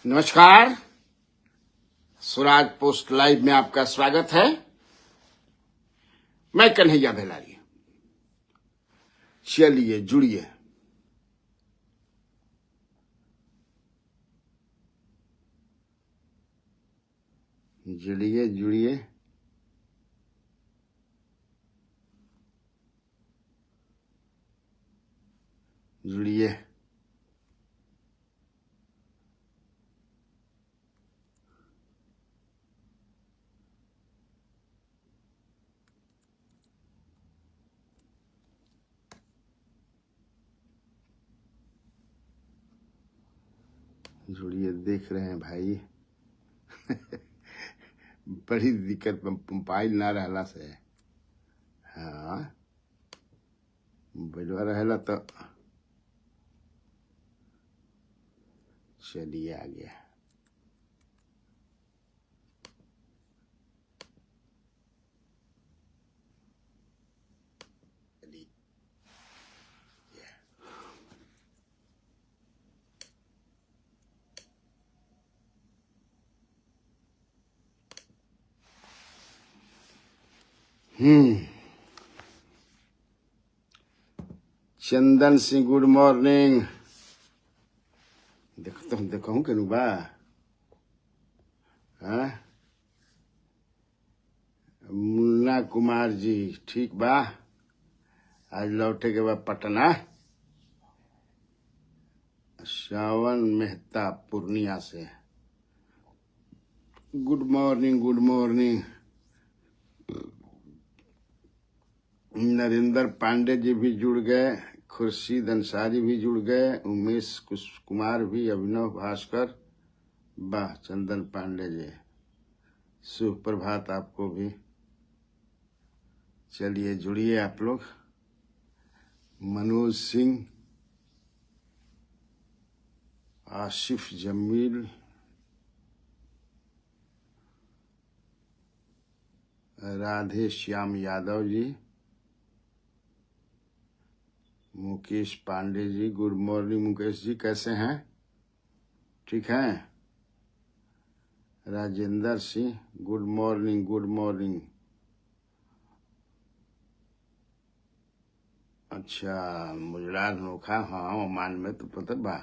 नमस्कार, Swaraj post live में आपका स्वागत है। मैं कन्हैया बेलारी। चलिए जुड़िए। जुड़िए जुड़िए जुड़िए। जुड़िए, देख रहे हैं भाई। बड़ी दिक्कत मोबाइल ना रहला से। हाँ, मोबाइल रहेला तो चलिए आ गया। Chandan Singh, good morning. देखो के बा। हाँ, मुन्ना कुमार जी ठीक बा। आज लौटे के बाद पटना। श्रावण मेहता पूर्णिया से good morning, good morning. Narendra Pandey ji भी जुड़ गए, खुर्शीद अंसारी भी जुड़ गए, उमेश कुमार भी, अभिनव भास्कर, वाह चंदन पांडे जी, शुभ प्रभात आपको भी। चलिए जुड़िए आप लोग। मनोज सिंह, आसिफ जमील, राधे श्याम यादव जी, मुकेश पांडे जी, गुड मॉर्निंग मुकेश जी, कैसे हैं? ठीक हैं? Rajendra Singh, good morning, good morning. अच्छा, मुजरार नोखा, हाँ ओमान में तो पता बा।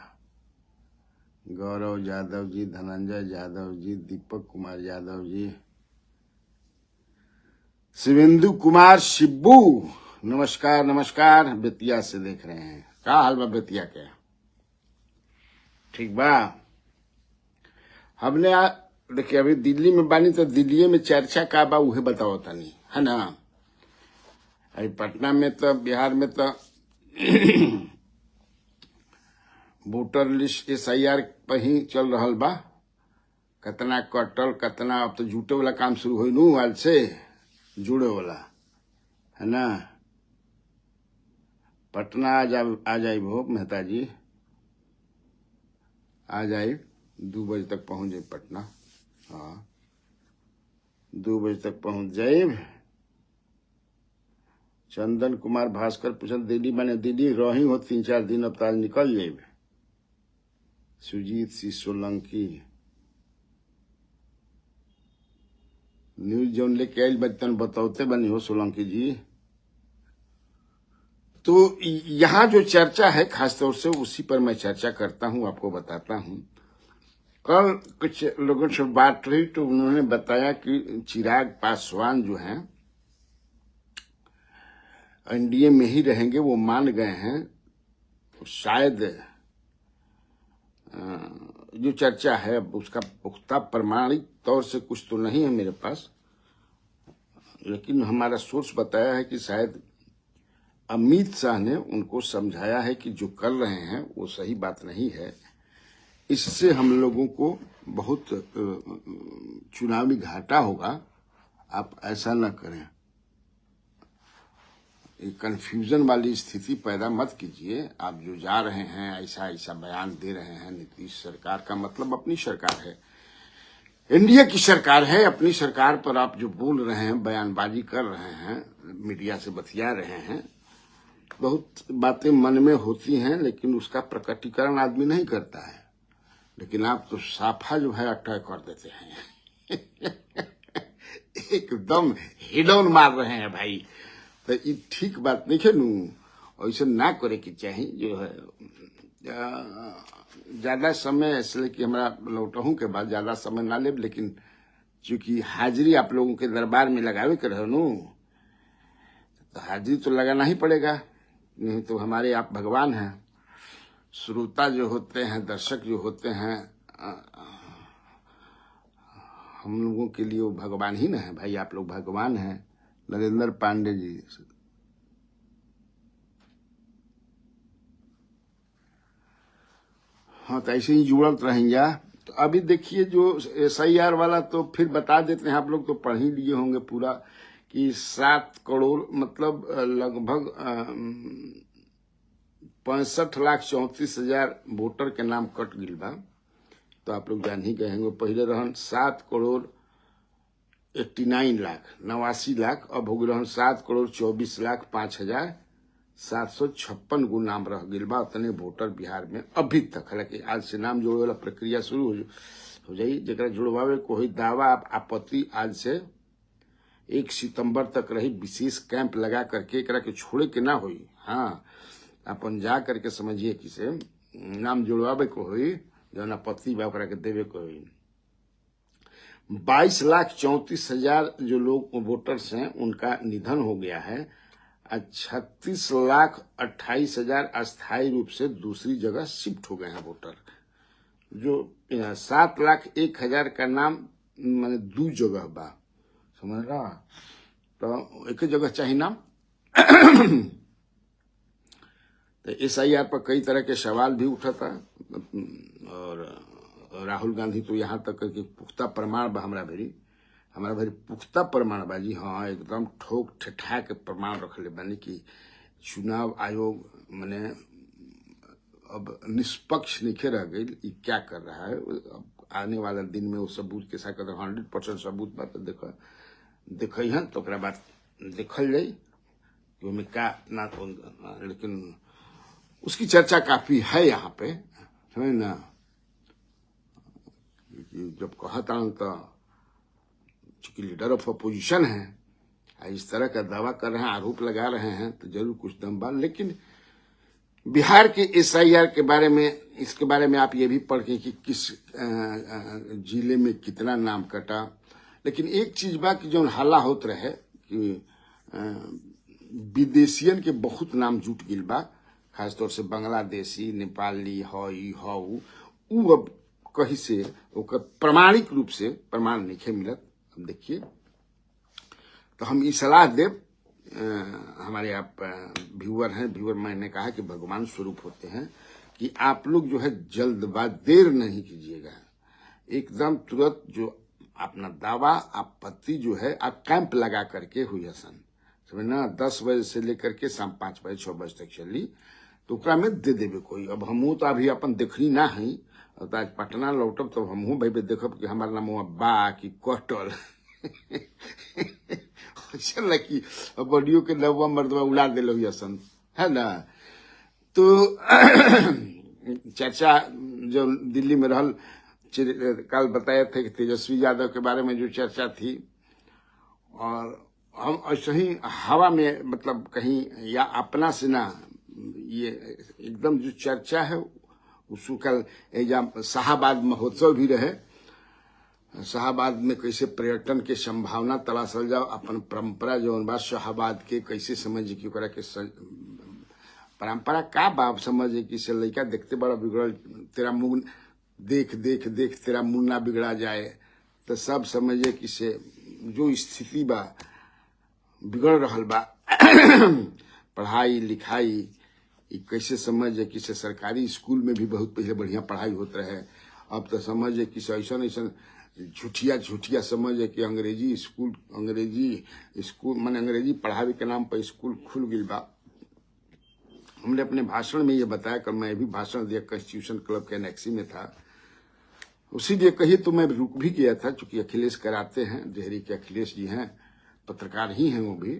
गौरव यादव जी, धनंजय यादव जी, दीपक कुमार यादव जी, शिवेंदु कुमार शिब्बू, नमस्कार नमस्कार। बेतिया से देख रहे हैं। क्या हाल बा बेतिया के? ठीक बा। हमने देखिए अभी दिल्ली में बानी तो दिल्ली में चर्चा का बा उहे बताओ तनी, है ना। अभी पटना में तो, बिहार में तो वोटर लिस्ट SIR पर ही चल रहा बा। कितना कटल, कितना अब तो जुटे वाला काम शुरू हो नू आज से, जुड़े वाला, है ना। पटना आ जाए भो मेहता जी, आ जाए। 2 बजे तक पहुंच जाए पटना। हाँ, 2 बजे तक पहुंच जाए। चंदन कुमार भास्कर पूछल दिल्ली मैंने दिल्ली रही हो 3-4 दिन, अब ताज निकल जाए। सुजीत सिंह सोलंकी, न्यूज जोन लेके आयल बतन बताते बनी हो सोलंकी जी। तो यहाँ जो चर्चा है खासतौर से उसी पर मैं चर्चा करता हूँ, आपको बताता हूँ। कल कुछ लोगों से बात रही तो उन्होंने बताया कि चिराग पासवान जो हैं NDA में ही रहेंगे, वो मान गए हैं। शायद जो चर्चा है उसका पुख्ता प्रमाणिक तौर से कुछ तो नहीं है मेरे पास, लेकिन हमारा सोर्स बताया है कि शायद अमित शाह ने उनको समझाया है कि जो कर रहे हैं वो सही बात नहीं है। इससे हम लोगों को बहुत चुनावी घाटा होगा, आप ऐसा न करें। कंफ्यूजन वाली स्थिति पैदा मत कीजिए। आप जो जा रहे हैं ऐसा ऐसा बयान दे रहे हैं, नीतीश सरकार का मतलब अपनी सरकार है, इंडिया की सरकार है। अपनी सरकार पर आप जो बोल रहे हैं, बयानबाजी कर रहे हैं, मीडिया से बतिया रहे हैं, बहुत बातें मन में होती हैं लेकिन उसका प्रकटीकरण आदमी नहीं करता है। लेकिन आप तो साफा जो है अटैक कर देते हैं एकदम हेड ऑन मार रहे हैं भाई। तो ये ठीक बात नहीं है नू, ऐसे ना करे कि चाहिए जो है ज्यादा समय, इसलिए कि हमारा लौटहू के बाद ज्यादा समय ना ले, लेकिन चूंकि हाजिरी आप लोगों के दरबार में लगावे के रहो नू, तो हाजिरी तो लगाना ही पड़ेगा, नहीं तो हमारे आप भगवान हैं। श्रोता जो होते हैं, दर्शक जो होते हैं, हम लोगों के लिए वो भगवान ही ना है भाई, आप लोग भगवान हैं। नरेंद्र पांडे जी, हाँ तो ऐसे ही जुड़त रहेंगे। तो अभी देखिए जो SIR वाला तो फिर बता देते हैं, आप लोग तो पढ़ ही लिए होंगे पूरा, कि 7 करोड़ मतलब लगभग 65,34,000 वोटर के नाम कट गिल बा। तो आप लोग जान ही गए होंगे, पहले रहन 7 करोड़ 89 लाख 89 लाख, अब हो गए 7 करोड़ 24 लाख 5,756 गो नाम रह गिल बा। उतने वोटर बिहार में अभी तक, हालांकि आज से नाम जोड़े वाला प्रक्रिया शुरू हो जाई। जरा जुड़वावे को ही दावा आपत्ति आज से 1 सितंबर तक रही, विशेष कैंप लगा करके एकरा के छोड़े के ना होई। हाँ, अपन जा करके समझिए किसे नाम जुड़वावे को हुई, जो आपत्ति बा ओकरा के देवे को हुई। 22,34,000 जो लोग वोटर्स हैं उनका निधन हो गया है, 36,28,000 अस्थायी रूप से दूसरी जगह शिफ्ट हो गए हैं वोटर। जो 7,01,000 का नाम मैंने 2 जगह बा, समझ रहा, तो एक जगह चाहिए नाम। तो SIR पर कई तरह के सवाल भी उठा था, और राहुल गांधी तो यहाँ तक कि पुख्ता प्रमाण बा हमारा भरी पुख्ता प्रमाण बा जी, हाँ एकदम ठोक ठेठा के प्रमाण रखले बानी कि चुनाव आयोग मैंने अब निष्पक्ष नहीं रह गई, क्या कर रहा है। अब आने वाला दिन में वो सबूत के साथ 100% सबूत बात देख हैं, तो बाद देखल जाये कि उनमें क्या ना, लेकिन उसकी चर्चा काफी है यहाँ पे, समझ ना। जब कहता तो चूंकि लीडर ऑफ अपोजिशन है, इस तरह का दावा कर रहे हैं, आरोप लगा रहे हैं, तो जरूर कुछ दम बा। लेकिन बिहार के SIR के बारे में, इसके बारे में आप ये भी पढ़ के कि किस जिले में कितना नाम कटा। लेकिन एक चीज बा कि जो हल्ला होत रहे कि विदेशियन के बहुत नाम जुट गिल बा, खासतौर से बांग्लादेशी, नेपाली, हऊ, अब कहीं से ओकर प्रमाणिक रूप से प्रमाण नहीं मिलत। अब देखिए, तो हम ये सलाह देव, हमारे आप व्यूअर हैं, मैंने कहा कि भगवान स्वरूप होते हैं, कि आप लोग जो है जल्दबाज देर नहीं कीजिएगा, एकदम तुरंत जो अपना दावा आपत्ति जो है आप कैंप लगा करके हुई हसन, समझना, 10 बजे से लेकर के शाम 5 बजे 6 बजे तक चली, तो ओकरा में दे देवे कोई। अब हमहू तो अभी अपन देखनी ना है, तो आज पटना लौटब तो हमहू भाई देखब कि हमारा नाम बा कि कटल चल कि बॉडियो के नवा मर्दवा उड़ा दिल हसन, है ना। तो चर्चा जो दिल्ली में रहल, कल बताए थे कि तेजस्वी यादव के बारे में जो चर्चा थी, और हम ऐसे ही हवा में मतलब कहीं या अपना से ना, ये एकदम जो चर्चा है उसको कल शाहबाद महोत्सव भी रहे, शाहबाद में कैसे पर्यटन के संभावना तलाशल जाओ, अपन परंपरा जो बा शाहबाद के कैसे समझ कि परंपरा का बाप समझे कि से लड़का देखते बड़ा बिगड़ल, तेरा मुंह देख देख देख तेरा मुंह ना बिगड़ा जाए, तो सब समझे कि से जो स्थिति बा बिगड़ रहल बा पढ़ाई लिखाई, कैसे समझे कि से सरकारी स्कूल में भी बहुत पहले बढ़िया पढ़ाई होता रहे, अब तो समझे कि ऐसा ऐसा झूठिया समझे कि अंग्रेजी स्कूल माने अंग्रेजी पढ़ावे के नाम पर स्कूल खुल गई बा। हमने अपने भाषण में ये बताया, कल मैं भी भाषण दिया कॉन्स्टिट्यूशन क्लब के एनेक्सी में था, उसी लिए कही तो मैं रुक भी गया था, चूंकि अखिलेश कराते हैं, देहरी के अखिलेश जी हैं, पत्रकार ही हैं वो भी,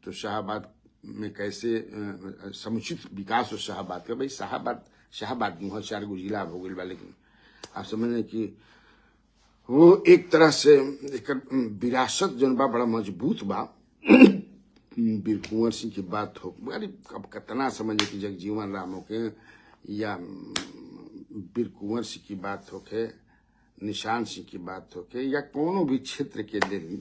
तो शाहबाद में कैसे समुचित विकास हो शाहबाद का, भाई शाहबाद मुँह 4 गो जिला हो गई बा, लेकिन आप समझ कि वो एक तरह से एक विरासत जौन बा बड़ा मजबूत बा। वीर कुंवर सिंह की बात हो, अरे अब कितना समझे कि जगजीवन राम होके या वीर कुंवर सिंह की बात होके, निशान सिंह की बात होके, या कोनो भी क्षेत्र के ले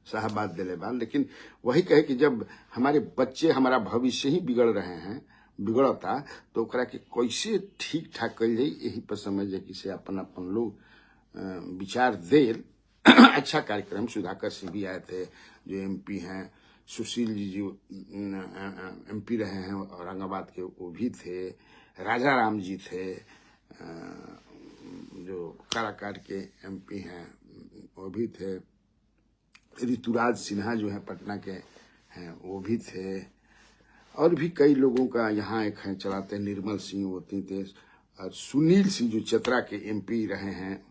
साहबाद दिले बा। लेकिन वही कहे कि जब हमारे बच्चे, हमारा भविष्य ही बिगड़ रहे हैं, बिगड़ता, तो ओकरा के कैसे ठीक ठाक कल जाए, यही पर समझे कि से अपन अपन लोग विचार दे। अच्छा कार्यक्रम, सुधाकर सिंह भी आए थे जो एमपी हैं, सुशील जी जो एमपी रहे हैं औरंगाबाद के, वो भी थे, राजा राम जी थे जो काराकाट के एमपी हैं, वो भी थे, ऋतुराज सिन्हा जो है पटना के हैं वो भी थे, और भी कई लोगों का यहाँ एक है चलाते, निर्मल सिंह होती थे, और सुनील सिंह जो चतरा के एमपी रहे हैं।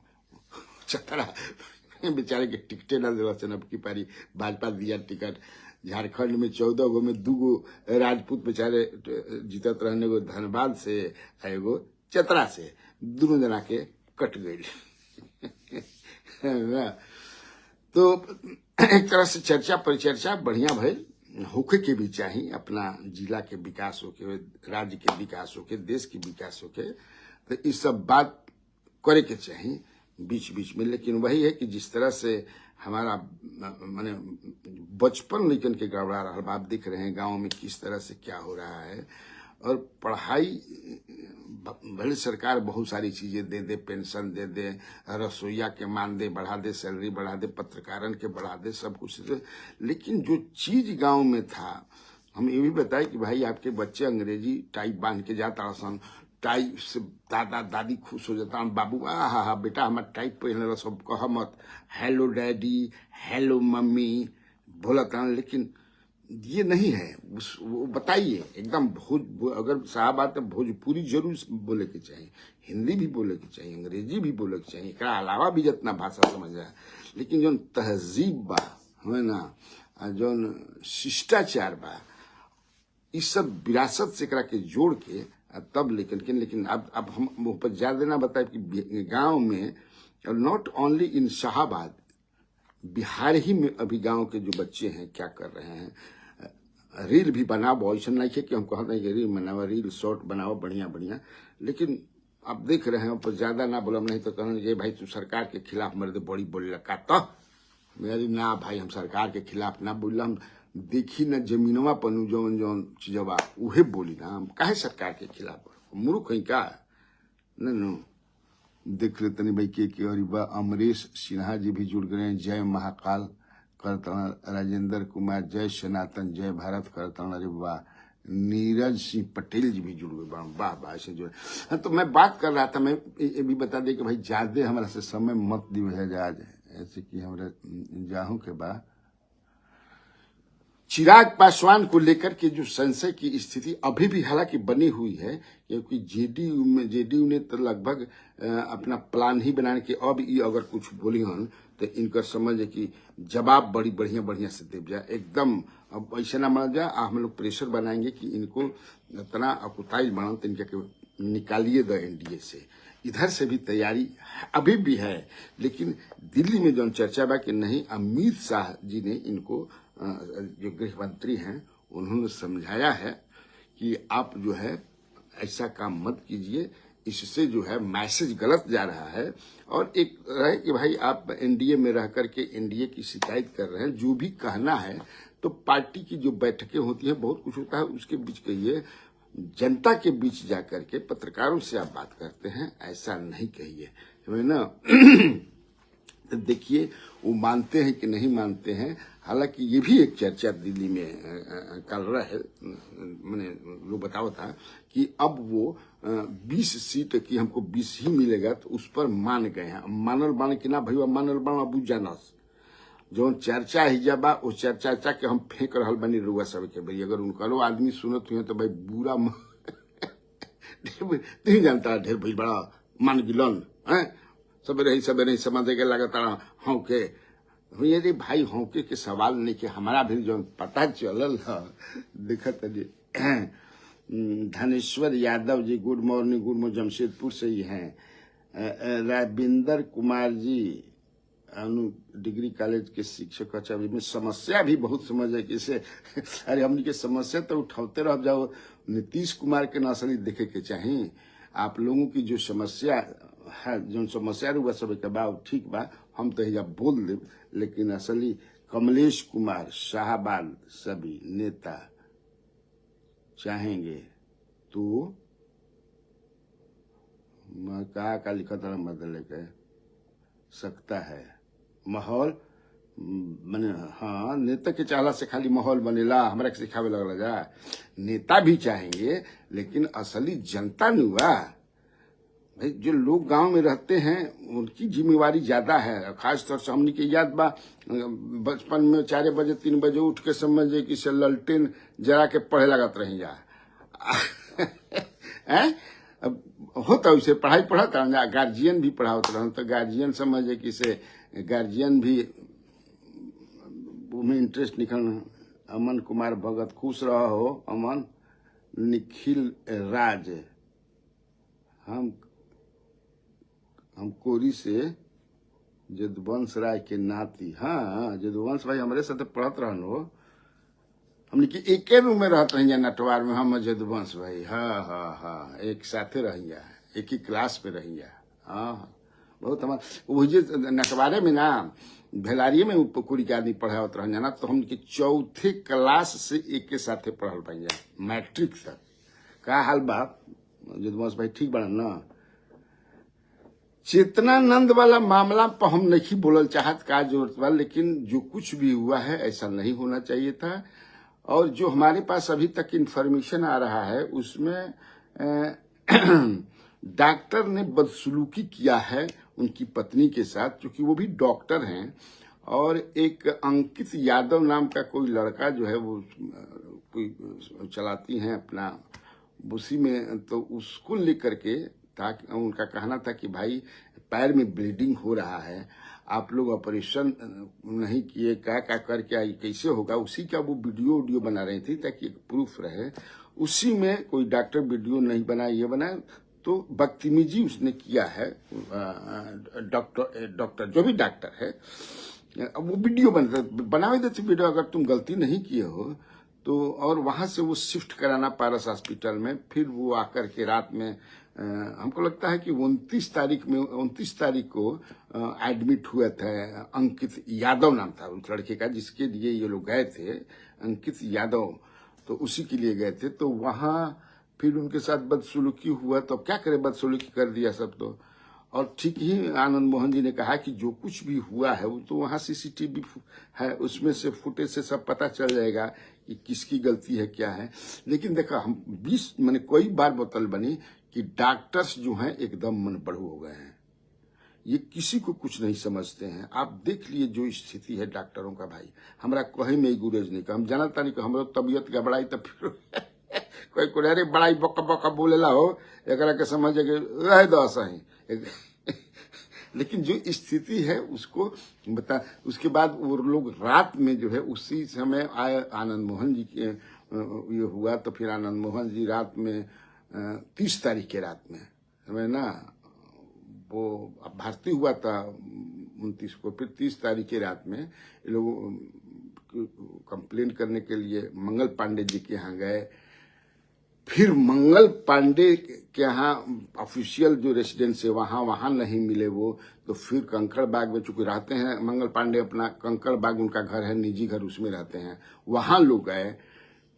चतरा बेचारे के टिकटे न दिला, अब की पारी भाजपा दिया टिकट। झारखंड में 14 गो में 2 गो राजपूत बेचारे जीतत रहने को, धनबाद से एगो चतरा से, दोनों जना के कट गई। तो एक तरह से चर्चा परिचर्चा बढ़िया भइल, होके के भी चाहिए, अपना जिला के विकास होके, राज्य के विकास होके, देश के विकास होके, तो इस सब बात करे के चाहिए बीच बीच में। लेकिन वही है कि जिस तरह से हमारा माने बचपन लेकिन के गड़बड़ा रहा, आप देख रहे हैं गांव में किस तरह से क्या हो रहा है। और पढ़ाई भले सरकार बहुत सारी चीजें दे दे, पेंशन दे दे, रसोईया के मानदेय बढ़ा दे, सैलरी बढ़ा दे, पत्रकारन के बढ़ा दे, सब कुछ दे, लेकिन जो चीज गांव में था, हम ये भी बताए कि भाई आपके बच्चे अंग्रेजी टाई बांध के जाता सन, टाई से दादा दादी खुश हो जाता, बाबू हा बेटा हमारा टाई पहने, सब कह मत हेलो डैडी, हेलो मम्मी बोलता, लेकिन ये नहीं है। वो बताइए एकदम अगर साहब बात, भोजपुरी जरूर बोले के चाहिए, हिंदी भी बोले के चाहिए, अंग्रेजी भी बोले के चाहिए, एकरा अलावा भी जितना भाषा समझ रहा है, लेकिन जो तहजीब बा है ना, जो शिष्टाचार बा, इस सब विरासत से करा के जोड़ के तब लेकिन अब हम मुँह पर ज्यादा ना बताए कि गांव में, not only in Shahabad, Bihar ही में अभी गांव के जो बच्चे हैं क्या कर रहे हैं, रील भी बनाओ, ऐसा नहीं है कि हम कहते हैं कि रील बनाओ, रील शॉर्ट बनाओ बढ़िया बढ़िया, लेकिन आप देख रहे हैं पर ज्यादा ना बोलम, नहीं तो कहना भाई तू सरकार के खिलाफ मर्द बड़ी बोले लगा, तो मेरी ना भाई हम सरकार के खिलाफ ना बोल, हम देखी न जमीनवा पनु जौन जौन चीजवा उहे बोली ना, हम काहे सरकार के खिलाफ, मूर्ख है का न। देख ले तनी भाई के और बा अमरीश सिन्हा जी भी जुड़ गए हैं, जय महाकाल करतन, राजेंद्र कुमार जय सनातन, जय भारत करतन, अरे वाह, नीरज सिंह पटेल जी भी जुड़ गए, वाह वाह ऐसे जुड़े। हाँ, तो मैं बात कर रहा था, मैं ये भी बता दे कि भाई ज्यादा हमारा से समय मत दियो है जाज, ऐसे कि हमारे जाहू के बाद चिराग पासवान को लेकर के जो संशय की स्थिति अभी भी हालांकि बनी हुई है, क्योंकि जेडीयू ने तो लगभग अपना प्लान ही बनाने के, अब ये अगर कुछ बोली हन तो इनका समझ है कि जवाब बड़ी बढ़िया से दे जाए एकदम। अब ऐसा ना मान जाए, हम लोग प्रेशर बनाएंगे कि इनको इतना अकुताई बना तो इनके निकालिए द एनडीए से। इधर से भी तैयारी अभी भी है, लेकिन दिल्ली में जो चर्चा बा कि नहीं, अमित शाह जी ने इनको जो गृह मंत्री हैं उन्होंने समझाया है कि आप जो है ऐसा काम मत कीजिए, इससे जो है मैसेज गलत जा रहा है। और एक रहे कि भाई आप एनडीए में रह करके एनडीए की शिकायत कर रहे हैं, जो भी कहना है तो पार्टी की जो बैठकें होती हैं बहुत कुछ होता है, उसके बीच कहिए, जनता के बीच जाकर के पत्रकारों से आप बात करते हैं, ऐसा नहीं कहिए, है ना। तो देखिए वो मानते हैं कि नहीं मानते हैं। हालांकि ये भी एक चर्चा दिल्ली में कल रहे, मैंने लोग बताओ था कि अब वो 20 सीट की हमको 20 ही मिलेगा, तो उस पर मान गए हैं। मानल बाण कि ना भैया, मानल बाण अबू जानस जो चर्चा ही जब वो चर्चा के हम फेंक रहा बनी रुआ सब के भाई, अगर उनको आदमी सुनत हुए तो भाई बुरा नहीं जानता, ढेर भाई बड़ा मान गिलन है, सबेरे समझे के लगातार हौके, ये भाई हौके के सवाल नहीं के, हमारा भी जो पता चलल है देखत धनेश्वर यादव जी गुड मॉर्निंग जमशेदपुर से ही हैं। राविंदर कुमार जी अनु डिग्री कॉलेज के शिक्षक। अच्छा, में समस्या भी बहुत समझ है कि इसे अरे हमनी के समस्या तो उठाते रह जाओ। नीतीश कुमार के नसली देखे के चाहिए। आप लोगों की जो समस्या है, जो समस्या रुआ सब के बा ठीक बा, हम तो यहाँ बोल दे, लेकिन असली कमलेश कुमार शाहबाद सभी नेता चाहेंगे तो का लिखा था बदले के सकता है माहौल मने। हाँ, नेता के चाहला से खाली माहौल बनेला, हमरा के सिखावे लगला जा। नेता भी चाहेंगे लेकिन असली जनता नहीं हुआ भाई। जो लोग गांव में रहते हैं उनकी जिम्मेवारी ज्यादा है। खास तौर से हमने के याद बा बचपन में 4 बजे 3 बजे उठ के समझे कि से ललटेन जरा के पढ़े लगत रही जा होता उसे पढ़ाई पढ़ता गार्जियन भी पढ़ावत रह, तो गार्जियन समझे कि से गार्जियन भी में इंटरेस्ट निकलना। अमन कुमार भगत खुश रहा हो अमन। निखिल राज हम कोरी से जदुवंश राय के नाती। हाँ, जदुवंश भाई हमारे साथ पढ़त रहन हो। हमने कि एक रूम में रहते रहिया नटवार में, हम जदुवंश भाई। हाँ, एक साथे रहिया, एक ही क्लास में रहिया। हाँ, बहुत हमारे वही नटवारे में ना भेलारिये में कुरी के आदमी पढ़ावत रह जाना, तो हमने 4थे क्लास से एक के साथे पढ़ल पाइया मैट्रिक तक। का हाल बाप जदुवंश भाई, ठीक बना ना? चेतनानंद वाला मामला पर हम नहीं बोलल चाहत का जरूरत बा, लेकिन जो कुछ भी हुआ है ऐसा नहीं होना चाहिए था। और जो हमारे पास अभी तक इंफॉर्मेशन आ रहा है उसमें डॉक्टर ने बदसलूकी किया है उनकी पत्नी के साथ, क्योंकि वो भी डॉक्टर हैं। और एक अंकित यादव नाम का कोई लड़का जो है वो कोई चलाती हैं अपना उसी में, तो उसको लेकर के ताकि उनका कहना था कि भाई पैर में ब्लीडिंग हो रहा है, आप लोग ऑपरेशन नहीं किए, क्या करके आई, कैसे होगा। उसी का वो वीडियो बना रही थी ताकि एक प्रूफ रहे। उसी में कोई डॉक्टर वीडियो नहीं बनाया, ये बनाया, तो बदतमीजी उसने किया है। डॉक्टर जो भी डॉक्टर है, अब वो वीडियो बनावे देते वीडियो, अगर तुम गलती नहीं किए हो तो। और वहां से वो शिफ्ट कराना पारस हॉस्पिटल में, फिर वो आकर के रात में हमको लगता है कि 29 तारीख को एडमिट हुए थे। अंकित यादव नाम था उस लड़के का जिसके लिए ये लोग गए थे, अंकित यादव, तो उसी के लिए गए थे। तो वहां फिर उनके साथ बदसलूकी हुआ, तो क्या करे, बदसलूकी कर दिया सब। तो और ठीक ही आनंद मोहन जी ने कहा कि जो कुछ भी हुआ है वो तो वहां सीसीटीवी है, उसमें से फुटेज से सब पता चल जाएगा कि किसकी गलती है क्या है। लेकिन देखा हम 20 मैंने कई बार बोतल बनी कि डॉक्टर्स जो हैं एकदम मन बढ़ू हो गए हैं, ये किसी को कुछ नहीं समझते हैं। आप देख लिए जो स्थिति है डॉक्टरों का भाई, हमारा कहीं में गुरेज नहीं का। हम जानता नहीं कि हमारा तबीयत गड़बड़ाई तो फिर कोई को अरे बड़ाई बका बका बोलेला हो, एक के समझ रह दो सही लेकिन जो स्थिति है उसको बता। उसके बाद वो लोग रात में जो है उसी समय आए आनंद मोहन जी के ये हुआ, तो फिर आनंद मोहन जी रात में 30 तारीख के रात में हमें ना वो भर्ती हुआ था 29 को, फिर 30 तारीख की रात में ये लोग कंप्लेन करने के लिए मंगल पांडे जी के यहाँ गए। फिर मंगल पांडे के यहाँ ऑफिशियल जो रेसिडेंस है वहां नहीं मिले वो, तो फिर कंकड़ बाग में चूंकि रहते हैं मंगल पांडे, अपना कंकड़ बाग उनका घर है, निजी घर, उसमें रहते हैं, वहां लोग गए,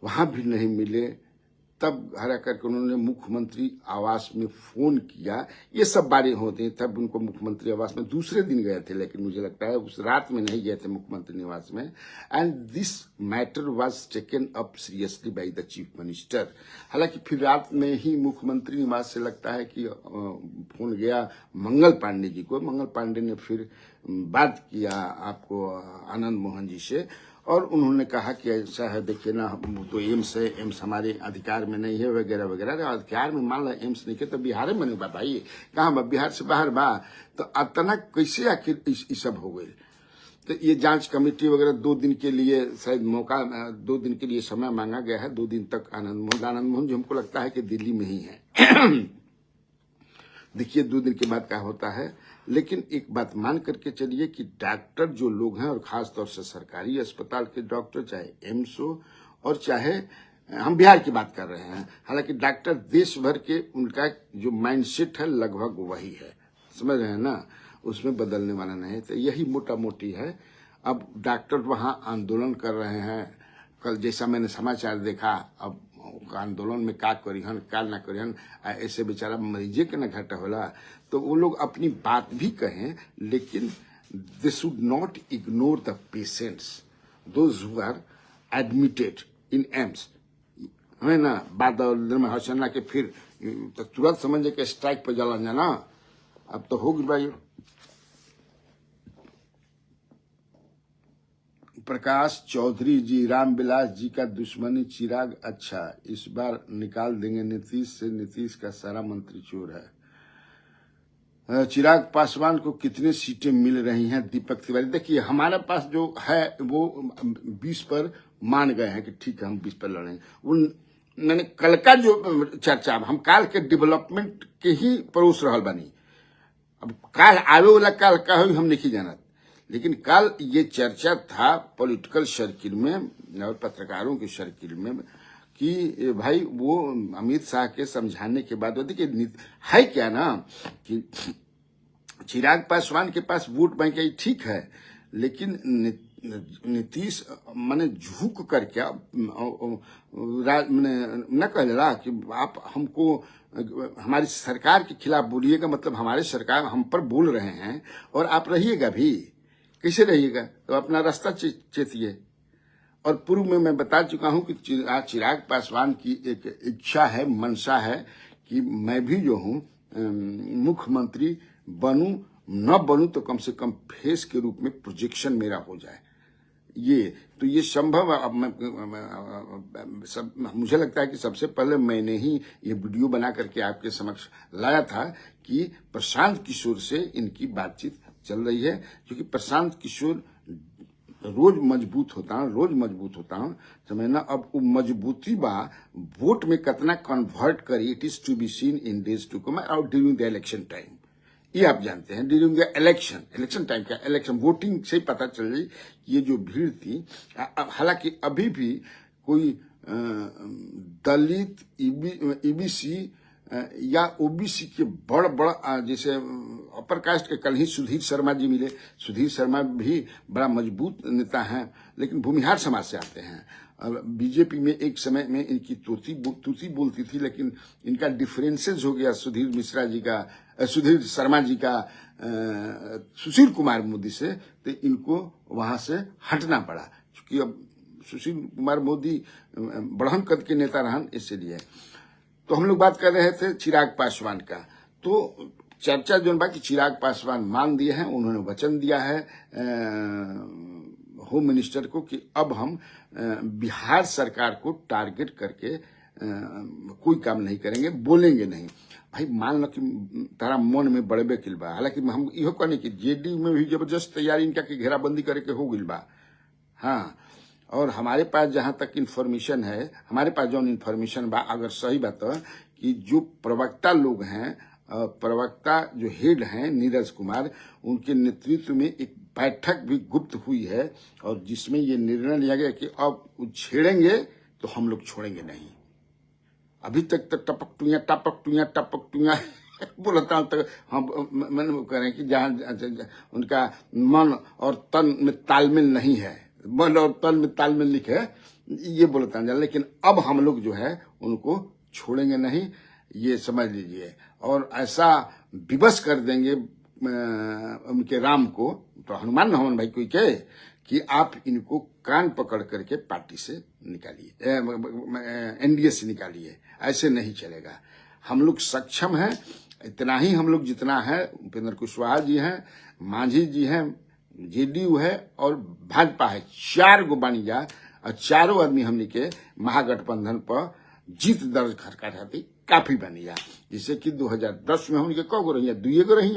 वहां भी नहीं मिले। तब हरा करके उन्होंने मुख्यमंत्री आवास में फोन किया, ये सब बातें होती हैं। तब उनको मुख्यमंत्री आवास में दूसरे दिन गए थे, लेकिन मुझे लगता है उस रात में नहीं गए थे मुख्यमंत्री निवास में। And this matter was taken up seriously by the chief minister. हालांकि फिर रात में ही मुख्यमंत्री निवास से लगता है कि फोन गया मंगल पांडे जी को। मंगल पांडे ने फिर बात किया आपको आनंद मोहन जी से, और उन्होंने कहा कि ऐसा है, देखिए ना, तो एम्स है, एम्स हमारे अधिकार में नहीं है वगैरह वगैरह। अधिकार में मान लो एम्स नहीं के तो बिहार में नहीं बा भाई, कहाँ बिहार से बाहर बा, तो अतना कैसे आखिर इस सब हो गई। तो ये जांच कमेटी वगैरह 2 दिन के लिए शायद मौका, 2 दिन के लिए समय मांगा गया है। 2 दिन तक आनंद मोहन जो हमको लगता है कि दिल्ली में ही है देखिए 2 दिन के बाद क्या होता है। लेकिन एक बात मान करके चलिए कि डॉक्टर जो लोग हैं, और खास तौर से सरकारी अस्पताल के डॉक्टर, चाहे एम्स हो और चाहे हम बिहार की बात कर रहे हैं, हालांकि डॉक्टर देश भर के उनका जो माइंडसेट है लगभग वही है, समझ रहे हैं ना, उसमें बदलने वाला नहीं है। तो यही मोटा मोटी है। अब डॉक्टर वहां आंदोलन कर रहे हैं। कल जैसा मैंने समाचार देखा, अब आंदोलन में का करिहन का ना करिहन, ऐसे बेचारा मरीजे के ना घाटा होला। तो वो लोग अपनी बात भी कहें, लेकिन they should not ignore the patients those who are admitted in AIIMS, है ना। बाद में हौसला के फिर तो तुरंत समझे कि स्ट्राइक पर जला जाना। अब तो होगी भाई। प्रकाश चौधरी जी, रामविलास जी का दुश्मनी चिराग अच्छा, इस बार निकाल देंगे नीतीश से, नीतीश का सारा मंत्री चोर है। चिराग पासवान को कितने सीटें मिल रही हैं? दीपक तिवारी, देखिए हमारे पास जो है वो 20 पर मान गए हैं कि ठीक है हम 20 पर लड़ेंगे। उन मैंने कल का जो चर्चा, हम काल के डेवलपमेंट के ही परोस रहल बानी। अब काल आवे वाला काल का हम नहीं जानत, लेकिन कल ये चर्चा था पॉलिटिकल सर्किल में और पत्रकारों के सर्किल में कि भाई वो अमित शाह के समझाने के बाद, देखिए है क्या ना कि चिराग पासवान के पास वोट बैंक है, ठीक है, लेकिन नीतीश माने झुक करके न कहला कि आप हमको हमारी सरकार के खिलाफ बोलिएगा, मतलब हमारे सरकार हम पर बोल रहे हैं और आप रहिएगा भी, कैसे रहिएगा? तो अपना रास्ता चेतिए। और पूर्व में मैं बता चुका हूं कि चिराग पासवान की एक इच्छा है, मंशा है कि मैं भी जो हूं मुख्यमंत्री बनूं, न बनूं तो कम से कम फेस के रूप में प्रोजेक्शन मेरा हो जाए। तो ये संभव। अब मुझे लगता है कि सबसे पहले मैंने ही ये वीडियो बना करके आपके समक्ष लाया था कि प्रशांत किशोर से इनकी बातचीत चल रही है, क्योंकि प्रशांत किशोर रोज मजबूत होता हूं समझना। अब वो मजबूती बा वोट में कितना कन्वर्ट करी, it is to be seen in days to come और ड्यूरिंग द इलेक्शन टाइम। ये आप जानते हैं, ड्यूरिंग द इलेक्शन टाइम का इलेक्शन वोटिंग से पता चल रही ये जो भीड़ थी। हालांकि अभी भी कोई दलित, ईबीसी या ओबीसी के बड़ जैसे अपर कास्ट के, कल ही सुधीर शर्मा जी मिले। सुधीर शर्मा भी बड़ा मजबूत नेता हैं, लेकिन भूमिहार समाज से आते हैं। बीजेपी में एक समय में इनकी तूती बोलती थी, लेकिन इनका डिफरेंसेस हो गया सुधीर शर्मा जी का सुशील कुमार मोदी से, तो इनको वहां से हटना पड़ा, क्योंकि अब सुशील कुमार मोदी बढ़न कद के नेता रहन, इसलिए। तो हम लोग बात कर रहे थे चिराग पासवान का। तो चर्चा जो बाकी चिराग पासवान मान दिए हैं, उन्होंने वचन दिया है होम मिनिस्टर को कि अब हम बिहार सरकार को टारगेट करके कोई काम नहीं करेंगे, बोलेंगे नहीं। भाई मान लो कि तारा मन में बड़े किल बा, हालांकि हम इहो कहने कि जेडीयू में भी जबरदस्त तैयारी इनका की घेराबंदी करे के हो गई बा। हाँ, और हमारे पास जहां तक इन्फॉर्मेशन है, हमारे पास जो इन्फॉर्मेशन बा, अगर सही बात है कि जो प्रवक्ता लोग हैं, प्रवक्ता जो हेड हैं नीरज कुमार, उनके नेतृत्व में एक बैठक भी गुप्त हुई है, और जिसमें ये निर्णय लिया गया कि अब छेड़ेंगे तो हम लोग छोड़ेंगे नहीं। अभी तक तो टपक टुइया बोलता हूं, तक हम मैंने कह रहे हैं कि जहां उनका मन और तन में तालमेल नहीं है, मन और तन में तालमेल लिखे, ये बोलता हूं। लेकिन अब हम लोग जो है उनको छोड़ेंगे नहीं, ये समझ लीजिए। और ऐसा विवश कर देंगे उनके राम को, तो हनुमान हनुमान भाई कोई कहे कि आप इनको कान पकड़ करके पार्टी से निकालिए, एनडीए से निकालिए। ऐसे नहीं चलेगा। हम लोग सक्षम हैं, इतना ही हम लोग जितना है। उपेंद्र कुशवाहा जी हैं, मांझी जी हैं, जेडीयू है और भाजपा है, 4 गो बानी जा, और चारों आदमी हमने के महागठबंधन पर जीत दर्ज खरका रहती काफी बनी जा। जिससे कि 2010 में उनके कौ गो रही, 2 गो रही,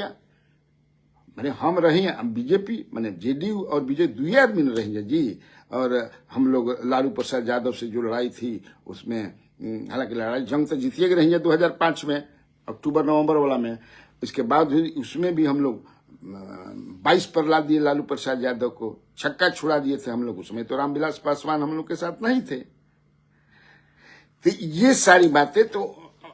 मैंने हम रही बीजेपी मैंने जेडीयू और बीजेपी 2 आदमी ने रही जी। और हम लोग लालू प्रसाद यादव से जो लड़ाई थी उसमें, हालांकि लड़ाई जंग तो जीतिए रही है 2005 में, अक्टूबर नवंबर वाला में। इसके बाद भी उसमें भी हम लोग 22 पर ला दिए लालू प्रसाद यादव को, छक्का छुड़ा दिए थे हम लोग। उसमें तो रामविलास पासवान हम लोग के साथ नहीं थे। तो ये सारी बातें तो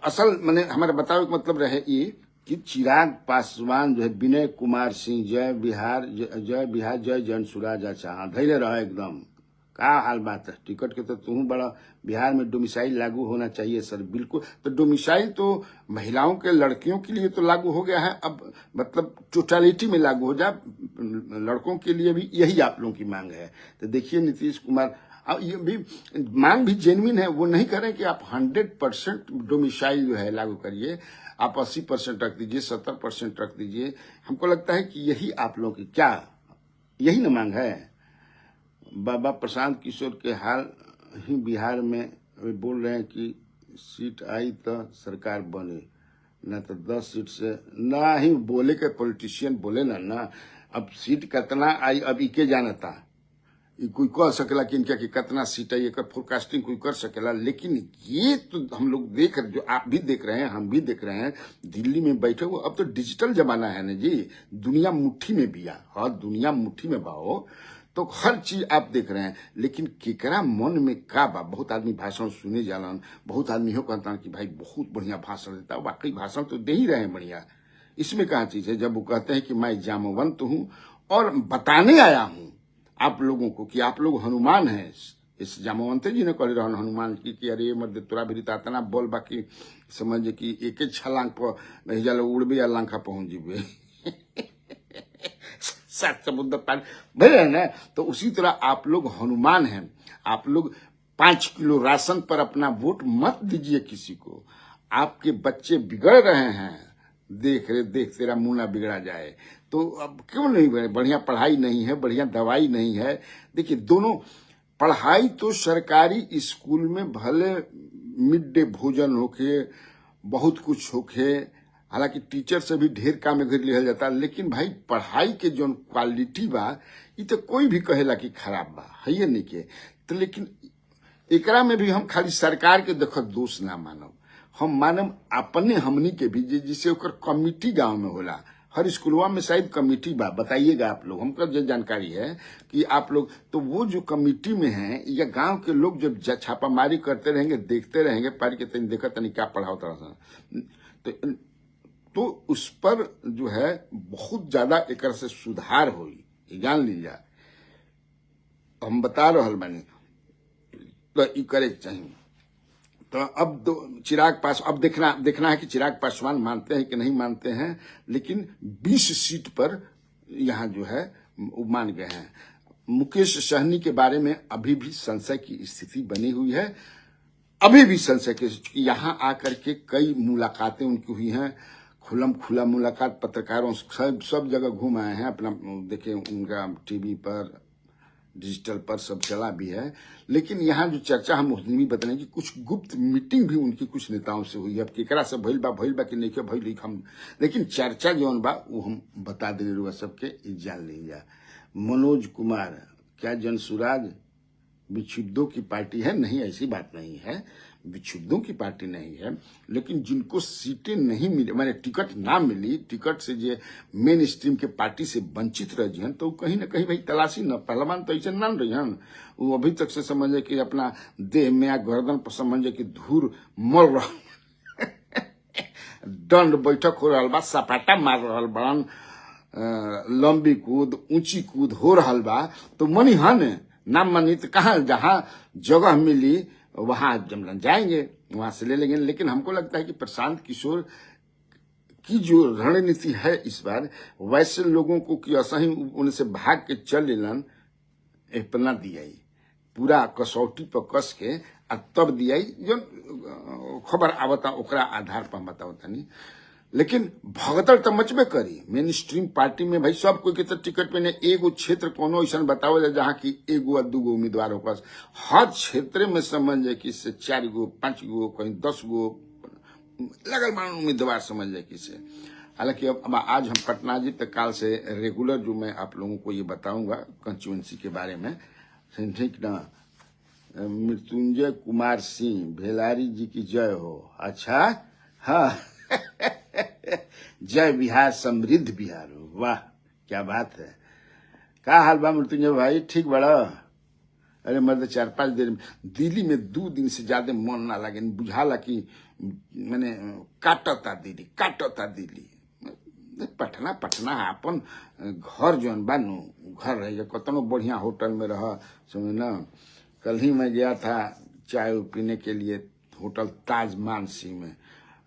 असल मैंने हमारे बतावे का मतलब रहे ये कि चिराग पासवान जो है विनय कुमार सिंह जय बिहार जय जन सुराज। अच्छा धैर्य रहो एकदम, का हाल बात है। टिकट के तो तुम बड़ा बिहार में डोमिसाइल लागू होना चाहिए सर, बिल्कुल। तो डोमिसाइल तो महिलाओं के लड़कियों के लिए तो लागू हो गया है, अब मतलब टोटलिटी में लागू हो जाए, लड़कों के लिए भी यही आप लोगों की मांग है। तो देखिए नीतीश कुमार, अब ये भी मांग भी जेन्युइन है, वो नहीं करें कि आप 100% डोमिसाइल जो है लागू करिए, आप 80% रख दीजिए, 70% रख दीजिए। हमको लगता है कि यही आप लोगों की क्या यही ना मांग है। बाबा प्रशांत किशोर के हाल ही बिहार में बोल रहे हैं कि सीट आई तो सरकार बने, ना तो 10 सीट से ना ही बोले के पॉलिटिशियन बोले ना। अब सीट कितना आई अब इके जानता, कोई कह सकेला कि इनका कि कितना सीट है, एक फोरकास्टिंग कोई कर सकेला। लेकिन ये तो हम लोग देख, जो आप भी देख रहे हैं, हम भी देख रहे हैं, दिल्ली में बैठे हुए, अब तो डिजिटल जमाना है ना जी, दुनिया मुट्ठी में बिया, हर दुनिया मुट्ठी में बाओ, तो हर चीज आप देख रहे हैं। लेकिन केकरा मन में का बा, बहुत आदमी भाषण सुने जालन, बहुत आदमी हो कहता कि भाई बहुत बढ़िया भाषण देता, वाकई भाषण तो दे ही रहे हैं बढ़िया, इसमें कहा चीज है। जब वो कहते हैं कि मैं जामवंत हूं और बताने आया हूं आप लोगों को कि आप लोग हनुमान हैं, इस जामवंत जी ने कह रहा हनुमान की कि अरे मर्द तोरा भी तना बोल बाकी समझे कि एक छलांग पर नहीं जाला उड़बे या लांखा पहुंच जीबे 7 समुद्र पार भरे है ना। तो उसी तरह आप लोग हनुमान हैं, आप लोग 5 किलो राशन पर अपना वोट मत दीजिए किसी को। आपके बच्चे बिगड़ रहे हैं, देख तेरा मुंह ना बिगड़ा जाए। तो अब क्यों नहीं, बढ़िया पढ़ाई नहीं है, बढ़िया दवाई नहीं है। देखिए दोनों, पढ़ाई तो सरकारी स्कूल में भले मिड डे भोजन होके, बहुत कुछ होके, हालांकि टीचर से भी ढेर काम घर लिया जाता, लेकिन भाई पढ़ाई के जो क्वालिटी बा ये तो कोई भी कहेला कि खराब बा है ये नहीं के। तो लेकिन एकरा में भी हम खाली सरकार के देखो दोष ना मानब, हम मानब अपने हमनी के भी, जिसे ओकर कमिटी गांव में होला, हर स्कूलवा में शायद कमिटी बा, बताइएगा आप लोग, हमको जो जानकारी है कि आप लोग, तो वो जो कमिटी में है या गांव के लोग जब छापामारी करते रहेंगे, देखते रहेंगे, पारी के तनी देखा तनी क्या पढ़ाओ तरह तो उस पर जो है बहुत ज्यादा एक से सुधार हुई, जान लीजिए। हम बता रहे बानी तो ये करे चाहिए। तो अब चिराग पास, अब देखना है कि चिराग पासवान मानते हैं कि नहीं मानते हैं। लेकिन 20 सीट पर यहाँ जो है मान गए हैं। मुकेश सहनी के बारे में अभी भी संशय की स्थिति बनी हुई है, अभी भी संशय की। यहाँ आकर के कई मुलाकातें उनकी हुई हैं, खुला मुलाकात, पत्रकारों सब जगह घूम आए हैं, अपना देखे उनका टीवी पर, डिजिटल पर सब चला भी है। लेकिन यहाँ जो चर्चा हम उस दिन भी बताएं कि कुछ गुप्त मीटिंग भी उनकी कुछ नेताओं से हुई है। अब केकरा से भइल बा कि नहीं भइल हम, लेकिन चर्चा जौन बा वो हम बता दे रहे सबके जान लीजिए। मनोज कुमार, क्या जनसुराज विक्षुब्धों की पार्टी है? नहीं, ऐसी बात नहीं है, विक्षुब्धों की पार्टी नहीं है। लेकिन जिनको सीटें नहीं मिली, माने टिकट ना मिली, टिकट से जो मेन स्ट्रीम के पार्टी से वंचित रह जिहन, तो कहीं ना कहीं भाई तलाशी न, पहलवान तो ऐसे न रही, वो अभी तक से समझे कि अपना देह में या गर्दन पर समझे कि धूर मर रहा दंड बैठक हो रहा बा, सपाटा मार रहा बड़न, लंबी कूद ऊंची कूद हो रहा बा। तो मनी हन ना मनी तो कहाँ, जहां जगह मिली वहां जमलन जाएंगे, वहां से ले लेंगे। लेकिन हमको लगता है कि प्रशांत किशोर की जो रणनीति है इस बार, वैसे लोगों को कि असही उनसे भाग के चल लेलन अपना दिया, पूरा कसौटी पर कस के तब दिया जो खबर आवता ओकरा आधार पर बतावता नहीं। लेकिन भगदड़ तो मचबे करी मेन स्ट्रीम पार्टी में, भाई सब कोई के तो टिकट पे ने एगो क्षेत्र कोनो ऐसा बताओ जहाँ की एगो 2 उम्मीदवार होकर हर क्षेत्र में समझ कि से 4 गो 5 गो कहीं 10 गो लगल मान उम्मीदवार समझ कि से। हालांकि अब आज हम पटना जी तक काल से रेगुलर जो मैं आप लोगों को ये बताऊंगा कंस्टिट्यूएंसी के बारे में, ठीक ना। मृत्युंजय कुमार सिंह, भेलारी जी की जय हो। अच्छा हाँ जय बिहार समृद्ध बिहार हो। वाह क्या बात है। का हाल बा मृत्युंजय भाई, ठीक बड़ा? अरे मर्द 4-5 दिन दिल्ली में 2 दिन से ज्यादा मन ना लगे, बुझाला कि मैंने काटता दिल्ली। पटना अपन घर जौन बानू घर रह कतनो बढ़िया होटल में रह समझ ना। कल ही मैं गया था चाय पीने के लिए होटल ताज मानसी में,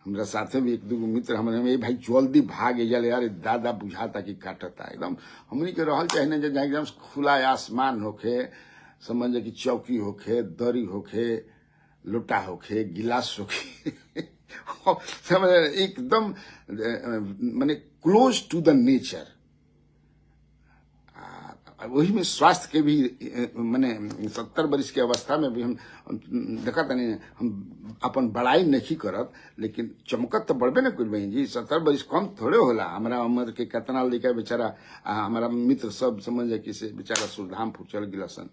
हमारा साथे भी 1-2 मित्र हमारे भाई जल्दी भागे जले, अरे दादा बुझाता कि काटता एकदम। हमनी के रहल चाहे ना जहाँ एकदम खुला आसमान होखे, समझ कि चौकी होखे, दरी होखे, लोटा होखे, गिलास होखे समझ एकदम माने क्लोज टू द नेचर। वही में स्वास्थ्य के भी माने 70 वर्ष के अवस्था में भी हम देखा था नहीं, हम अपन बड़ाई नहीं करत, लेकिन चमकत तो बढ़बे न कर जी। 70 वर्ष कम थोड़े होला। हमारा उम्र के कितना लड़का बेचारा हमारा मित्र सब समझ कि से बेचारा सुरधाम फुचल गिलसन।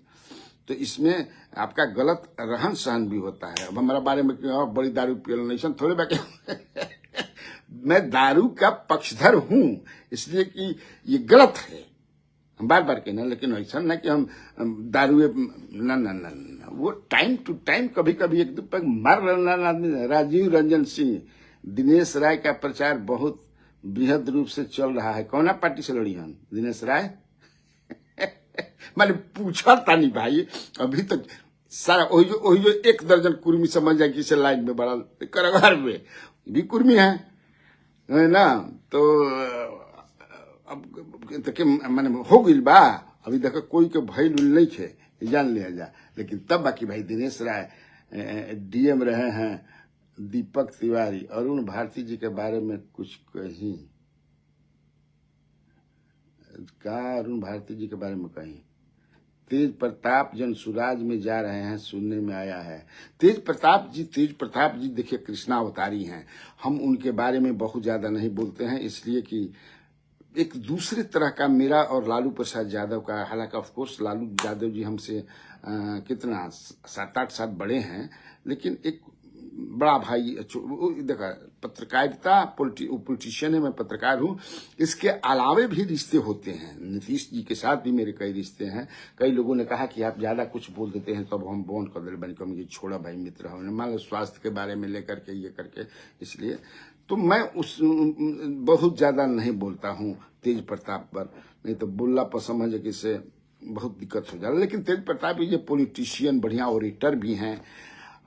तो इसमें आपका गलत रहन सहन भी होता है। अब हमारा बारे में बड़ी दारू पियल नहीं थोड़े बाकी मैं दारू का पक्षधर हूं, इसलिए कि ये गलत है, हम बार बार कहना। लेकिन ऐसा ना कि हम दारू ना, वो टाइम टू टाइम कभी कभी 1-2 पैग मार रहा। राजीव रंजन सिंह, दिनेश राय का प्रचार बहुत बृहद रूप से चल रहा है। कौना पार्टी से लड़ी हम दिनेश राय? मैंने पूछा था नहीं भाई, अभी तक सारा वही जो 1 दर्जन कुर्मी समझ जाए किसे लाइन में बड़ा करघर में भी कुर्मी है ना। तो अब तक मैंने हो गई बा, अभी देखो कोई के भइल नहीं थे, जान लिया जा। लेकिन तब बाकी भाई दिनेश राय डीएम रहे हैं, दीपक तिवारी, अरुण भारती जी के बारे में कुछ कहीं का, अरुण भारती जी के बारे में कहीं। तेज प्रताप जनसुराज में जा रहे हैं, सुनने में आया है। तेज प्रताप जी देखिए कृष्णा अवतारी हैं। हम उनके बारे में बहुत ज्यादा नहीं बोलते हैं, इसलिए कि एक दूसरे तरह का मेरा और लालू प्रसाद यादव का, हालांकि ऑफ कोर्स लालू यादव जी हमसे कितना 7-8 साल बड़े हैं, लेकिन एक बड़ा भाई देखा पत्रकारिता, पॉलिटिशियन है, मैं पत्रकार हूँ। इसके अलावे भी रिश्ते होते हैं। नीतीश जी के साथ भी मेरे कई रिश्ते हैं। कई लोगों ने कहा कि आप ज्यादा कुछ बोल देते हैं तो अब हम बॉन्ड कर दे बन कम छोड़ा भाई मित्र हमने मान लो स्वास्थ्य के बारे में लेकर के ये करके, इसलिए तो मैं उस बहुत ज्यादा नहीं बोलता हूँ तेज प्रताप पर, नहीं तो बोलना पर समझ कि इससे बहुत दिक्कत हो जाता। लेकिन तेज प्रताप ये पॉलिटिशियन बढ़िया ओरेटर भी हैं।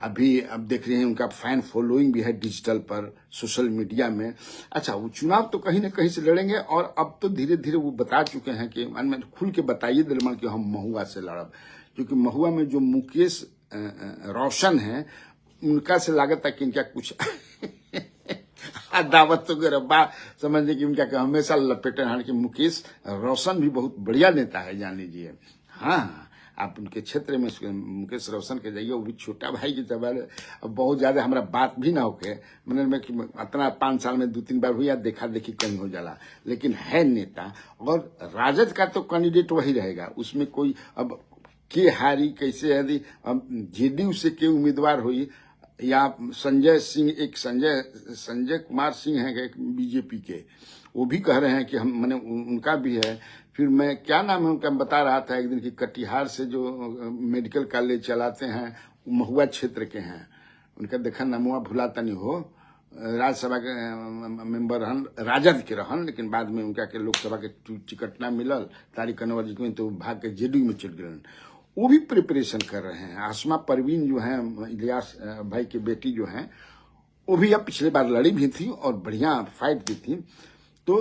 अभी अब देख रहे हैं उनका फैन फॉलोइंग भी है डिजिटल पर, सोशल मीडिया में। अच्छा, वो चुनाव तो कहीं न कहीं से लड़ेंगे, और अब तो धीरे धीरे वो बता चुके हैं कि मैं खुल के बताइए दिलमान कि हम महुआ से लड़ब, क्योंकि महुआ में जो मुकेश रोशन है उनका से लागत है कि इनका कुछ दावत तो गिरबा समझने की उनका हमेशा लपेटे हैं कि मुकेश रोशन भी बहुत बढ़िया नेता है, जान लीजिए। हाँ, आप उनके क्षेत्र में मुकेश रोशन के जाइए, वो भी छोटा भाई की तरह। अब बहुत ज्यादा हमारा बात भी ना होके मैंने कि इतना 5 साल में 2-3 बार हुआ देखा देखी कहीं हो जाला, लेकिन है नेता। और राजद का तो कैंडिडेट वही रहेगा, उसमें कोई अब के हारी कैसे, यदि जेडीयू से के उम्मीदवार हुई या संजय सिंह, एक संजय कुमार सिंह है एक बीजेपी के, वो भी कह रहे हैं कि हम मैंने उनका भी है। फिर मैं क्या नाम है उनका बता रहा था एक दिन की, कटिहार से जो मेडिकल कॉलेज चलाते हैं महुआ क्षेत्र के हैं, उनका देखा नामुआ भुलाता नहीं हो, राज्यसभा के मेंबर रहन, राजद के रहन, लेकिन बाद में उनका के लोकसभा के टिकट ना मिलल तारिक अनवर जी को, तो भाग के जेडीयू में चल गए। वो भी प्रिपरेशन कर रहे हैं। आसमा परवीन जो है इलियास भाई की बेटी जो है, वो भी अब पिछले बार लड़ी भी थी और बढ़िया फाइट भी थी। तो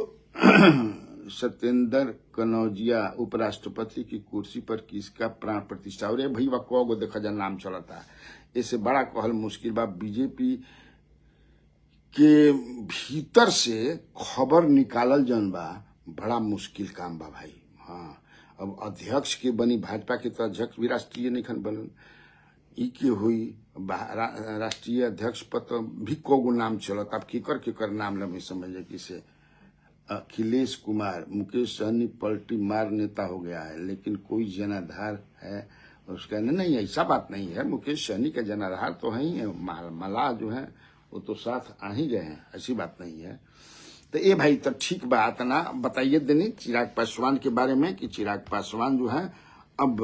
सत्येंद्र कनौजिया उपराष्ट्रपति की कुर्सी पर किसका प्राण प्रतिष्ठा, और भाई वह को देखा जा नाम चला था, इससे बड़ा कहल मुश्किल बा। बीजेपी के भीतर से खबर निकालल जन बा बड़ा मुश्किल काम बा भाई। हाँ, अब अध्यक्ष के बनी भाजपा के तो अध्यक्ष भी राष्ट्रीय नहीं खन बनल, ई के हुई राष्ट्रीय अध्यक्ष पर तो भी कोगो नाम चलत। अब केकर नाम लम्हे समझे किसे, अखिलेश कुमार, मुकेश सहनी पलटी मार नेता हो गया है, लेकिन कोई जनाधार है उसका? नहीं, ऐसा बात नहीं है। मुकेश सहनी का जनाधार तो है ही है, मल्लाह जो है वो तो साथ आ ही गए हैं, ऐसी बात नहीं है। तो ये भाई तो ठीक बात ना बताइए देनी चिराग पासवान के बारे में कि चिराग पासवान जो है अब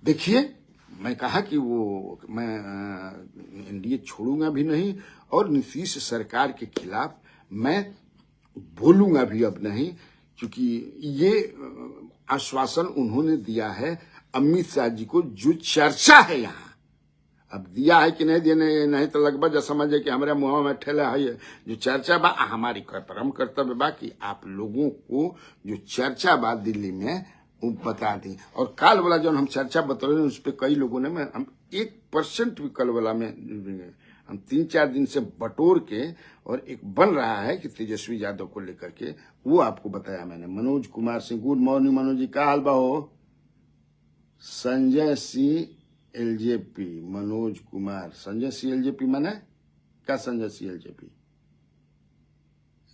देखिए मैं कहा कि वो मैं एनडीए छोड़ूंगा भी नहीं और नीतीश सरकार के खिलाफ मैं बोलूंगा भी अब नहीं, क्योंकि ये आश्वासन उन्होंने दिया है अमित शाह जी को, जो चर्चा है यहाँ अब दिया है कि नहीं देने नहीं तो लगभग जो समझे कि हमारे मुंह में ठेला है जो चर्चा बा हमारी परम कर्तव्य बा कि आप लोगों को जो चर्चा बा दिल्ली में वो बता दी। और काल वाला जो हम चर्चा बतौले उस पर कई लोगों ने हम 1% भी कल वाला में हम 3-4 दिन से बटोर के और एक बन रहा है कि तेजस्वी यादव को लेकर के वो आपको बताया मैंने। मनोज कुमार सिंह, गुड मॉर्निंग मनोज जी, का हाल बा हो? संजय सिंह एलजेपी, मनोज कुमार, संजय सी एलजेपी माने क्या? संजय सी एलजेपी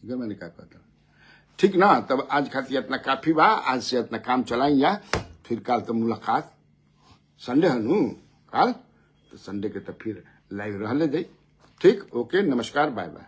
मैंने क्या कहता, ठीक ना? तब आज खातिर इतना काफी बा, आज से इतना काम चलाइया, फिर काल तो मुलाकात संडे है नू काल, तो संडे के तो फिर लाइव रहले जाई। ठीक, ओके, नमस्कार, बाय बाय।